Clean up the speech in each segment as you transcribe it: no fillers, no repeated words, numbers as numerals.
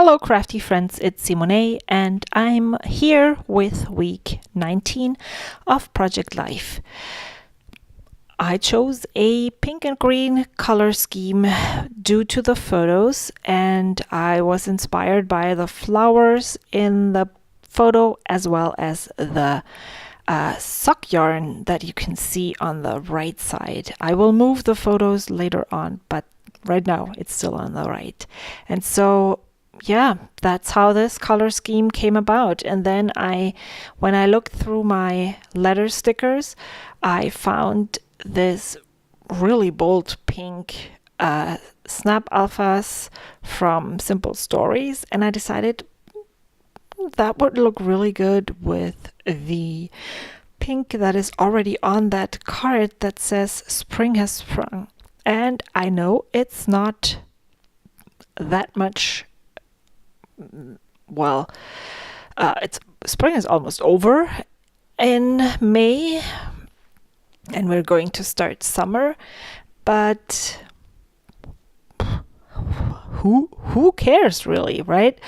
Hello crafty friends, it's Seemownay and I'm here with week 19 of Project Life. I chose a pink and green color scheme due to the photos, and I was inspired by the flowers in the photo as well as the sock yarn that you can see on the right side. I will move the photos later on, but right now it's still on the right. And so yeah, that's how this color scheme came about. And then when I looked through my letter stickers, I found this really bold pink snap alphas from Simple Stories, and I decided that would look really good with the pink that is already on that card that says spring has sprung. And I know it's not that much, it's spring is almost over in May and we're going to start summer, but who cares really, right?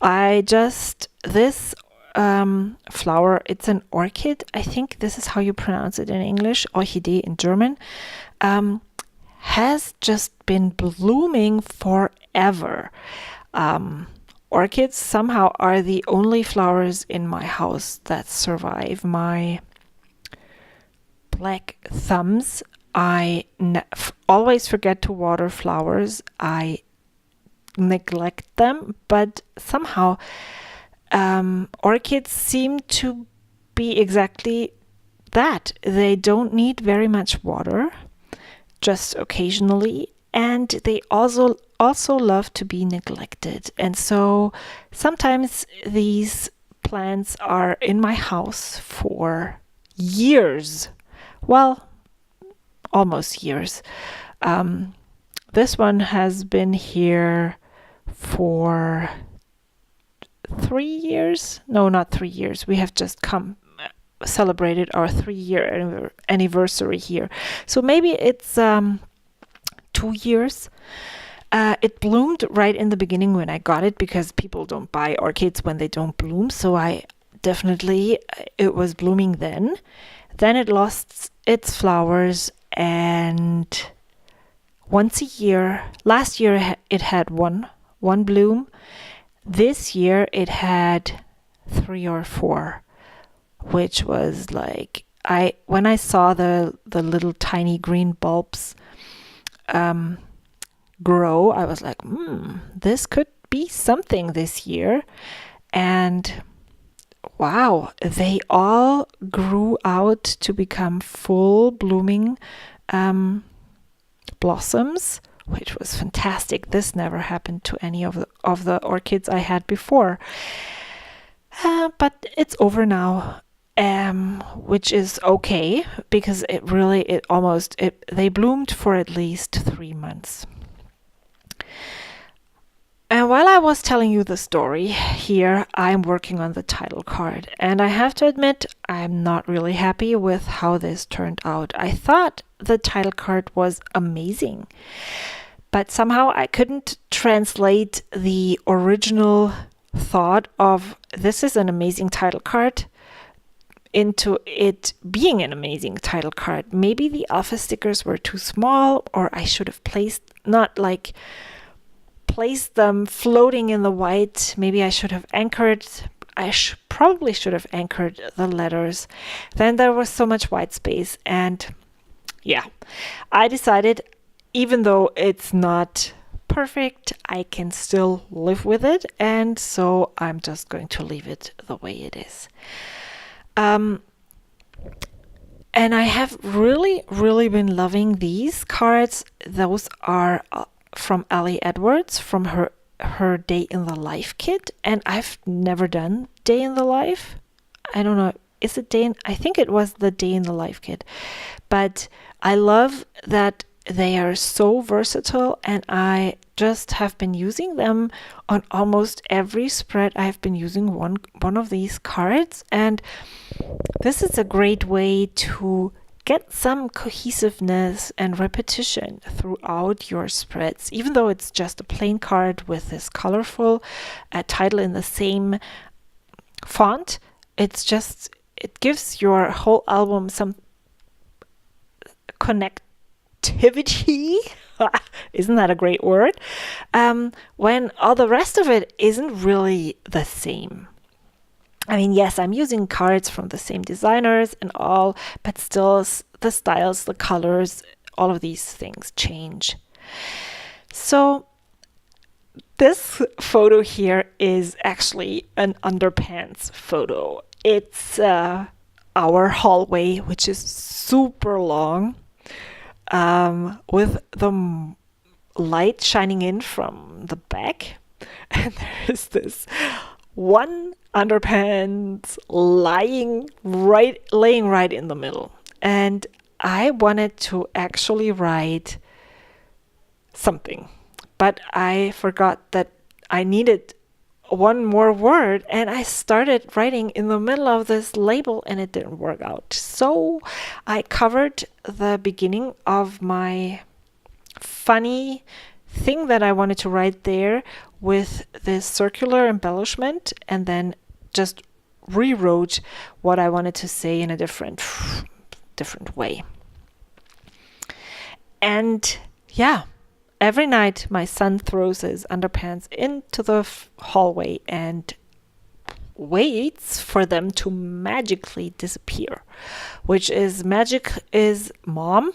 This flower, it's an orchid. I think this is how you pronounce it in English, Orchidee in German, has just been blooming forever. Orchids somehow are the only flowers in my house that survive my black thumbs. I always forget to water flowers. I neglect them, but somehow orchids seem to be exactly that. They don't need very much water, just occasionally, and they also love to be neglected. And so sometimes these plants are in my house for years. Well, almost years. This one has been here for 3 years. No, not 3 years. We have just celebrated our 3-year anniversary here. So maybe it's 2 years. It bloomed right in the beginning when I got it, because people don't buy orchids when they don't bloom. So it was blooming then. Then it lost its flowers, and once a year, last year it had one bloom. This year it had 3 or 4, which was like, when I saw the little tiny green bulbs grow, I was like, this could be something this year. And wow, they all grew out to become full blooming blossoms, which was fantastic. This never happened to any of the orchids I had before. But it's over now, which is okay, because they bloomed for at least 3 months. And while I was telling you the story here, I'm working on the title card. And I have to admit, I'm not really happy with how this turned out. I thought the title card was amazing, but somehow I couldn't translate the original thought of this is an amazing title card into it being an amazing title card. Maybe the alpha stickers were too small, or I should have placed them floating in the white. Maybe I should have anchored. Probably should have anchored the letters. Then there was so much white space, and yeah, I decided, even though it's not perfect, I can still live with it, and so I'm just going to leave it the way it is. And I have really, really been loving these cards. Those are from Ellie Edwards, from her Day in the Life kit, and I've never done Day in the Life. I don't know, is it I think it was the Day in the Life kit, but I love that they are so versatile, and I just have been using them on almost every spread. I've been using one of these cards, and this is a great way to get some cohesiveness and repetition throughout your spreads, even though it's just a plain card with this colorful title in the same font. It gives your whole album some connectivity. Isn't that a great word? When all the rest of it isn't really the same. I mean, yes, I'm using cards from the same designers and all, but still the styles, the colors, all of these things change. So this photo here is actually an underpants photo. It's our hallway, which is super long, with the light shining in from the back. And there is this one underpants laying right in the middle. And I wanted to actually write something, but I forgot that I needed one more word, and I started writing in the middle of this label and it didn't work out. So I covered the beginning of my funny thing that I wanted to write there with this circular embellishment, and then just rewrote what I wanted to say in a different way. And yeah, every night my son throws his underpants into the hallway and waits for them to magically disappear, which is magic is mom,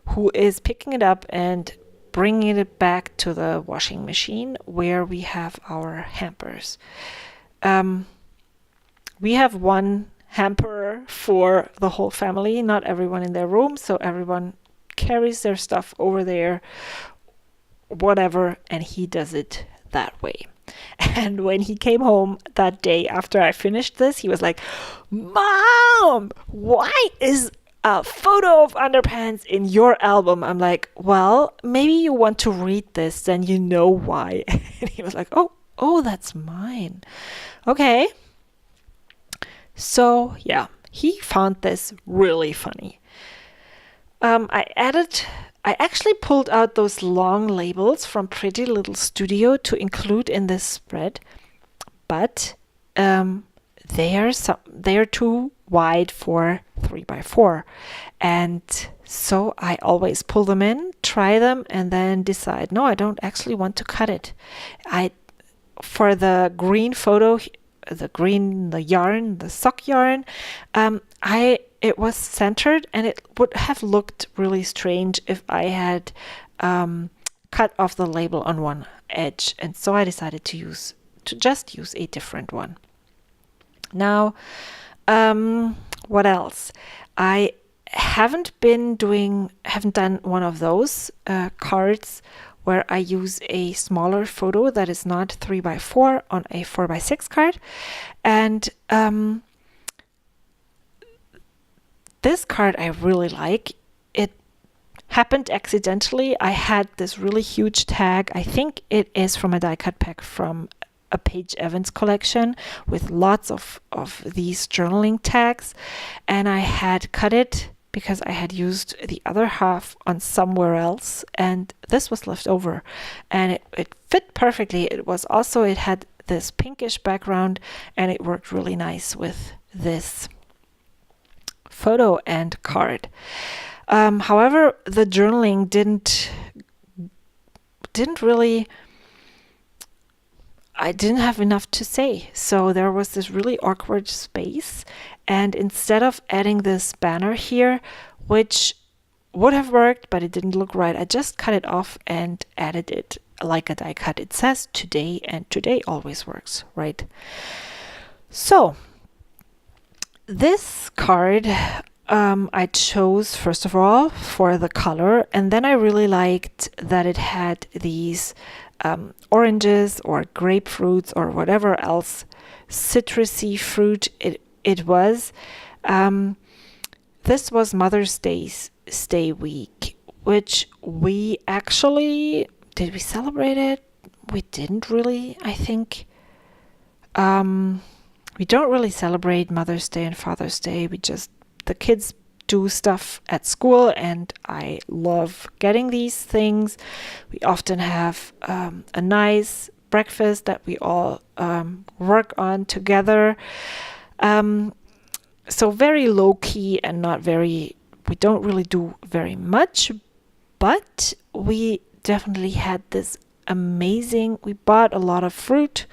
who is picking it up and bringing it back to the washing machine where we have our hampers. We have one hamper for the whole family, not everyone in their room, so everyone carries their stuff over there, whatever, and he does it that way. And when he came home that day after I finished this, he was like, "Mom, why is a photo of underpants in your album?" I'm like, "Well, maybe you want to read this, then you know why." And he was like, oh, that's mine. Okay. So yeah, he found this really funny. I actually pulled out those long labels from Pretty Little Studio to include in this spread, but they are too wide for 3x4, and so I always pull them in, try them, and then decide, no, I don't actually want to cut it. For the green photo, the yarn, the sock yarn, it was centered, and it would have looked really strange if I had cut off the label on one edge, and so I decided to just use a different one. Now, what else? I haven't done one of those cards where I use a smaller photo that is not 3x4 on a 4x6 card. And this card I really like. It happened accidentally. I had this really huge tag. I think it is from a die cut pack from a Paige Evans collection with lots of these journaling tags. And I had cut it because I had used the other half on somewhere else, and this was left over, and it fit perfectly. It had this pinkish background, and it worked really nice with this photo and card. However, the journaling didn't really, I didn't have enough to say, so there was this really awkward space. And instead of adding this banner here, which would have worked, but it didn't look right, I just cut it off and added it like a die cut. It says today, and today always works, right? So this card I chose, first of all, for the color, and then I really liked that it had these oranges or grapefruits or whatever else citrusy fruit it was. This was Mother's Day week, which we actually, did we celebrate it? We didn't really, I think. We don't really celebrate Mother's Day and Father's Day. The kids do stuff at school, and I love getting these things. We often have a nice breakfast that we all work on together. So very low key and not very, we don't really do very much, but we definitely had this amazing, we bought a lot of fruit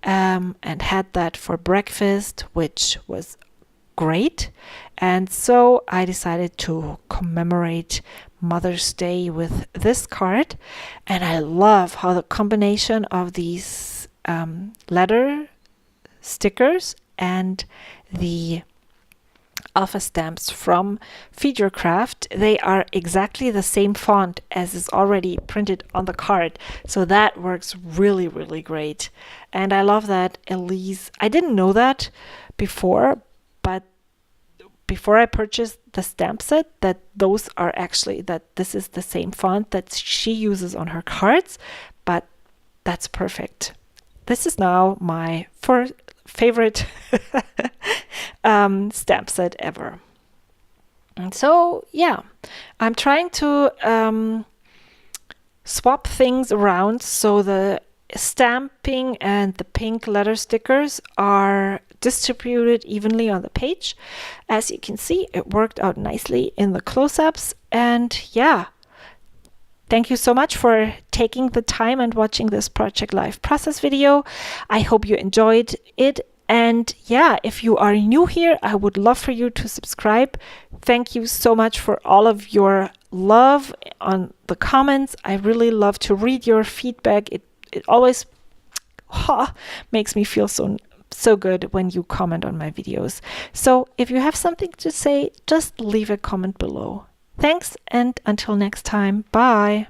and had that for breakfast, which was great. And so I decided to commemorate Mother's Day with this card. And I love how the combination of these letter stickers and the alpha stamps from Feed Your Craft, they are exactly the same font as is already printed on the card. So that works really, really great. And I love that Elise, I didn't know that before, but before I purchased the stamp set, that those are actually, that this is the same font that she uses on her cards, but that's perfect. This is now my favorite stamp set ever. And so, yeah, I'm trying to swap things around so the stamping and the pink letter stickers are distributed evenly on the page. As you can see, it worked out nicely in the close-ups. And yeah, thank you so much for taking the time and watching this Project Life process video. I hope you enjoyed it. And yeah, if you are new here, I would love for you to subscribe. Thank you so much for all of your love on the comments. I really love to read your feedback. It always makes me feel so good when you comment on my videos. So if you have something to say, just leave a comment below. Thanks, and until next time, bye.